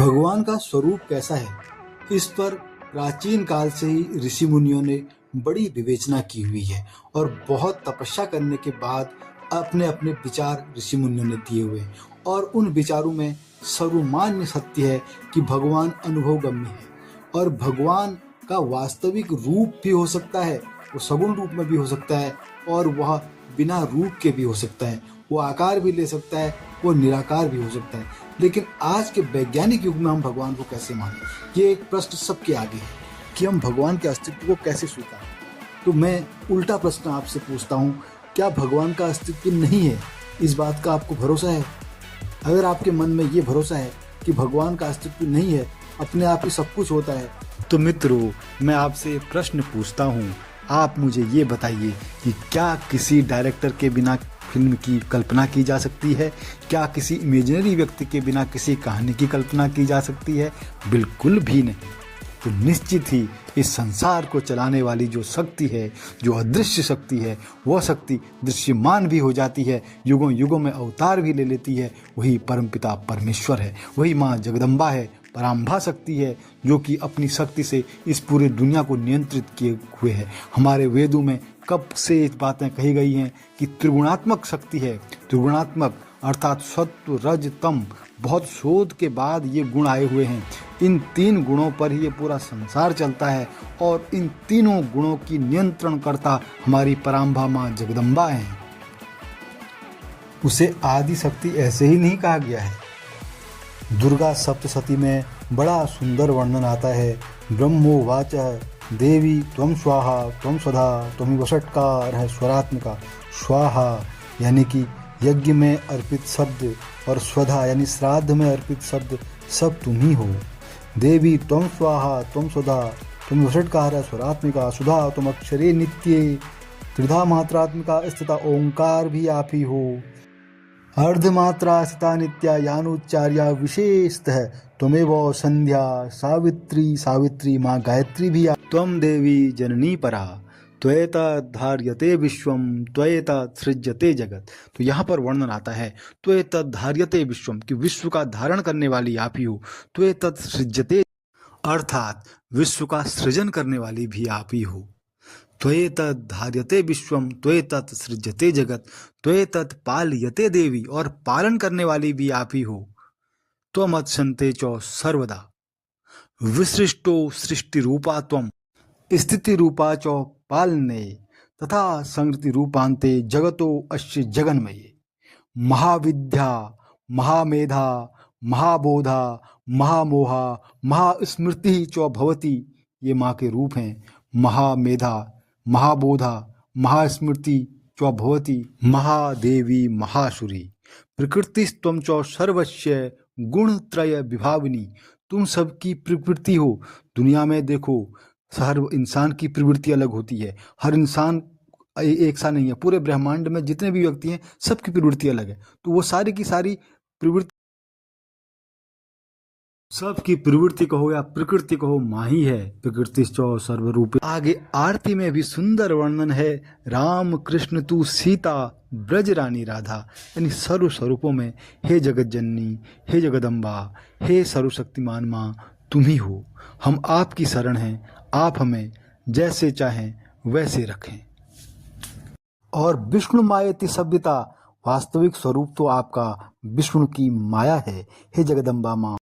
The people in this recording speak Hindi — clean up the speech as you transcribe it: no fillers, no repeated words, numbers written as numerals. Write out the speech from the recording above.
भगवान का स्वरूप कैसा है, इस पर प्राचीन काल से ही ऋषि मुनियों ने बड़ी विवेचना की हुई है और बहुत तपस्या करने के बाद अपने अपने विचार ऋषि मुनियों ने दिए हुए हैं। और उन विचारों में सर्वमान्य सत्य है कि भगवान अनुभवगम्य है और भगवान का वास्तविक रूप भी हो सकता है, वो सगुण रूप में भी हो सकता है और वह बिना रूप के भी हो सकता है, वो आकार भी ले सकता है, वो निराकार भी हो सकता है। लेकिन आज के वैज्ञानिक युग में हम भगवान को कैसे मानें, ये एक प्रश्न सबके आगे है कि हम भगवान के अस्तित्व को कैसे स्वीकारें। तो मैं उल्टा प्रश्न आपसे पूछता हूँ, क्या भगवान का अस्तित्व नहीं है? इस बात का आपको भरोसा है? अगर आपके मन में ये भरोसा है कि भगवान का अस्तित्व नहीं है, अपने आप ही सब कुछ होता है, तो मित्रों मैं आपसे प्रश्न पूछता हूँ, आप मुझे ये बताइए कि क्या किसी डायरेक्टर के बिना फिल्म की कल्पना की जा सकती है? क्या किसी इमेजिनरी व्यक्ति के बिना किसी कहानी की कल्पना की जा सकती है? बिल्कुल भी नहीं। तो निश्चित ही इस संसार को चलाने वाली जो शक्ति है, जो अदृश्य शक्ति है, वह शक्ति दृश्यमान भी हो जाती है, युगों युगों में अवतार भी ले लेती है। वही परमपिता परमेश्वर है, वही माँ जगदम्बा है, पराम्भा शक्ति है, जो कि अपनी शक्ति से इस पूरे दुनिया को नियंत्रित किए हुए है। हमारे वेदों में कब से इस बातें कही गई हैं कि त्रिगुणात्मक शक्ति है। त्रिगुणात्मक अर्थात सत्व रज तम, बहुत शोध के बाद ये गुण आए हुए हैं। इन तीन गुणों पर ही ये पूरा संसार चलता है और इन तीनों गुणों की नियंत्रण करता हमारी पराम्भा माँ जगदम्बा है। उसे आदि शक्ति ऐसे ही नहीं कहा गया है। दुर्गा सप्तशती में बड़ा सुंदर वर्णन आता है। ब्रह्मोवाच देवी त्वं स्वाहा त्वं स्वधा त्वमिव षट्कार स्वरात्मिका। स्वाहा यानी कि यज्ञ में अर्पित शब्द और स्वधा यानी श्राद्ध में अर्पित शब्द, सब तुम ही हो। देवी त्वं स्वाहा त्वं स्वधा त्वमिव षट्कार स्वरात्मिका। सुधा तुम अक्षरे नित्ये, त्रिधा मात्रात्मिका स्थिता ओंकार भी आप ही हो। अर्धमात्रा स्थिता नित्या यानुच्चार्या विशेषतः त्वमेव संध्या सावित्री। सावित्री माँ गायत्री भी त्वं देवी जननी परा, त्वएतद्धार्यते विश्वम त्वएतत्सृज्यते जगत। तो यहाँ पर वर्णन आता है त्वएतद्धार्यते विश्वम, कि विश्व का धारण करने वाली आप ही हो। त्वएतत्सृज्यते अर्थात विश्व का सृजन करने वाली भी आप ही हो। त्वएतद्धार्यते विश्वम त्वएतत्सृज्यते जगत, त्वएतत्पाल्यते देवी, और पालन करने वाली भी आप ही हो। त्वमत्सन्ते च सर्वदा, विसृष्टो सृष्टि रूपा त्वम, स्थिति रूपा च पालने, तथा संगति रूपान्ते जगतो अस्य जगन्मये। महाविद्या महामेधा महाबोधा महामोहा महास्मृति च भवति, ये माँ के रूप हैं। महामेधा महाबोधा महास्मृति च भवति, महादेवी महासुरी। प्रकृतिस्त्वं च सर्वस्य गुणत्रय विभाविनी, तुम सबकी प्रकृति हो। दुनिया में देखो, हर इंसान की प्रवृत्ति अलग होती है। हर इंसान एक सा नहीं है। पूरे ब्रह्मांड में जितने भी व्यक्ति हैं, सबकी प्रवृत्ति अलग है। तो वो सारी की सारी प्रवृत्ति, सबकी प्रवृत्ति कहो या प्रकृति कहो, माँ ही है। प्रकृति सर्वरूप। आगे आरती में भी सुंदर वर्णन है। राम कृष्ण तू सीता ब्रज रानी राधा, यानी सर्व स्वरूपों में हे जगत जननी, हे जगदम्बा, हे सर्वशक्तिमान माँ, तुम ही हो। हम आपकी शरण हैं, आप हमें जैसे चाहें वैसे रखें। और विष्णु मायेति शब्दता, वास्तविक स्वरूप तो आपका विष्णु की माया है। हे जगदम्बा माँ।